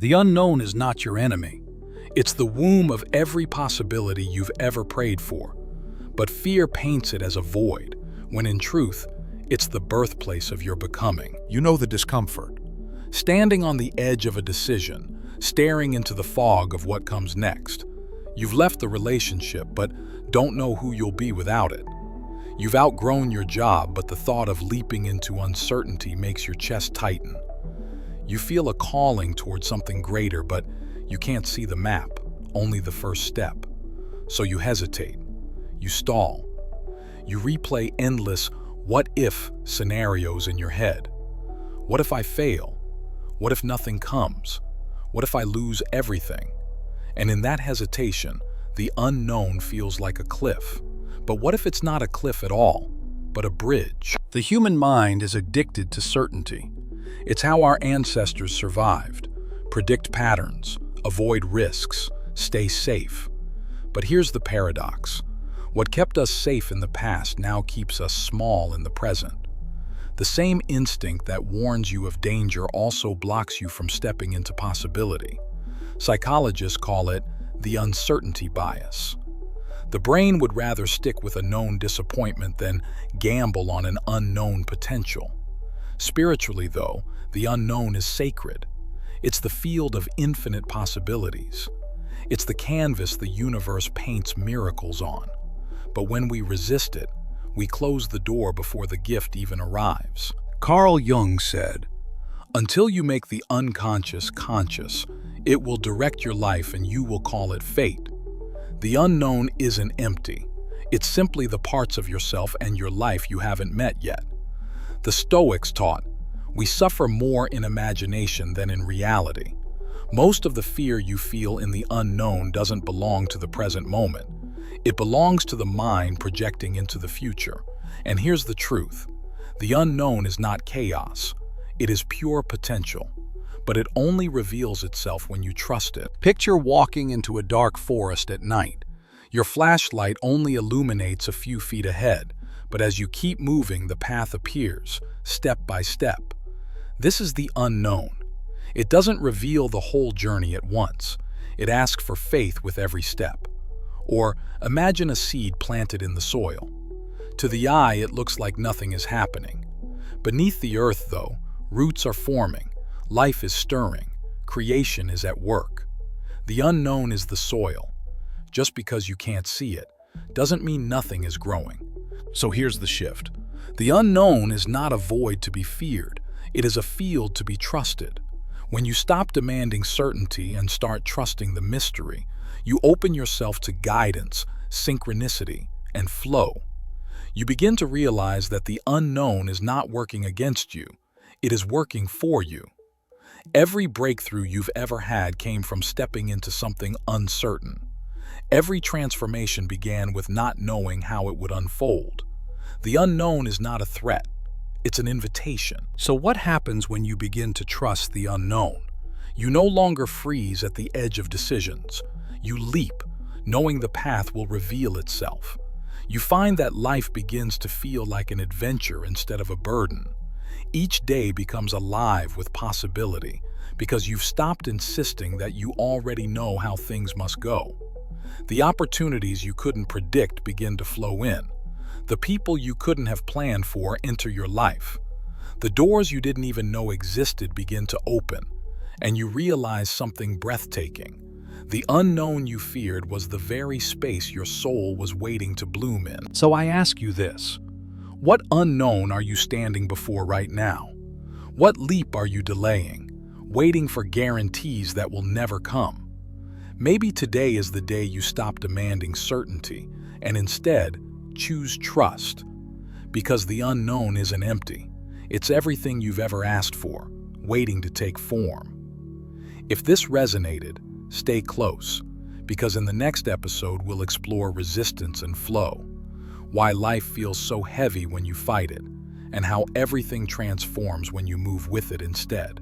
The unknown is not your enemy. It's the womb of every possibility you've ever prayed for. But fear paints it as a void, when in truth, it's the birthplace of your becoming. You know the discomfort. Standing on the edge of a decision, staring into the fog of what comes next. You've left the relationship, but don't know who you'll be without it. You've outgrown your job, but the thought of leaping into uncertainty makes your chest tighten. You feel a calling towards something greater, but you can't see the map, only the first step. So you hesitate. You stall. You replay endless what-if scenarios in your head. What if I fail? What if nothing comes? What if I lose everything? And in that hesitation, the unknown feels like a cliff. But what if it's not a cliff at all, but a bridge? The human mind is addicted to certainty. It's how our ancestors survived. Predict patterns, avoid risks, stay safe. But here's the paradox. What kept us safe in the past now keeps us small in the present. The same instinct that warns you of danger also blocks you from stepping into possibility. Psychologists call it the uncertainty bias. The brain would rather stick with a known disappointment than gamble on an unknown potential. Spiritually, though, the unknown is sacred. It's the field of infinite possibilities. It's the canvas the universe paints miracles on. But when we resist it, we close the door before the gift even arrives. Carl Jung said, "Until you make the unconscious conscious, it will direct your life and you will call it fate." The unknown isn't empty. It's simply the parts of yourself and your life you haven't met yet. The Stoics taught, we suffer more in imagination than in reality. Most of the fear you feel in the unknown doesn't belong to the present moment. It belongs to the mind projecting into the future. And here's the truth. The unknown is not chaos. It is pure potential. But it only reveals itself when you trust it. Picture walking into a dark forest at night. Your flashlight only illuminates a few feet ahead, but as you keep moving, the path appears, step by step. This is the unknown. It doesn't reveal the whole journey at once. It asks for faith with every step. Or imagine a seed planted in the soil. To the eye, it looks like nothing is happening. Beneath the earth, though, roots are forming. Life is stirring. Creation is at work. The unknown is the soil. Just because you can't see it doesn't mean nothing is growing. So here's the shift. The unknown is not a void to be feared. It is a field to be trusted. When you stop demanding certainty and start trusting the mystery, you open yourself to guidance, synchronicity, and flow. You begin to realize that the unknown is not working against you. It is working for you. Every breakthrough you've ever had came from stepping into something uncertain. Every transformation began with not knowing how it would unfold. The unknown is not a threat. It's an invitation. So what happens when you begin to trust the unknown? You no longer freeze at the edge of decisions. You leap, knowing the path will reveal itself. You find that life begins to feel like an adventure instead of a burden. Each day becomes alive with possibility because you've stopped insisting that you already know how things must go. The opportunities you couldn't predict begin to flow in. The people you couldn't have planned for enter your life. The doors you didn't even know existed begin to open, and you realize something breathtaking. The unknown you feared was the very space your soul was waiting to bloom in. So I ask you this. What unknown are you standing before right now? What leap are you delaying, waiting for guarantees that will never come? Maybe today is the day you stop demanding certainty and instead choose trust, because the unknown isn't empty. It's everything you've ever asked for, waiting to take form. If this resonated, stay close, because in the next episode we'll explore resistance and flow, why life feels so heavy when you fight it, and how everything transforms when you move with it instead.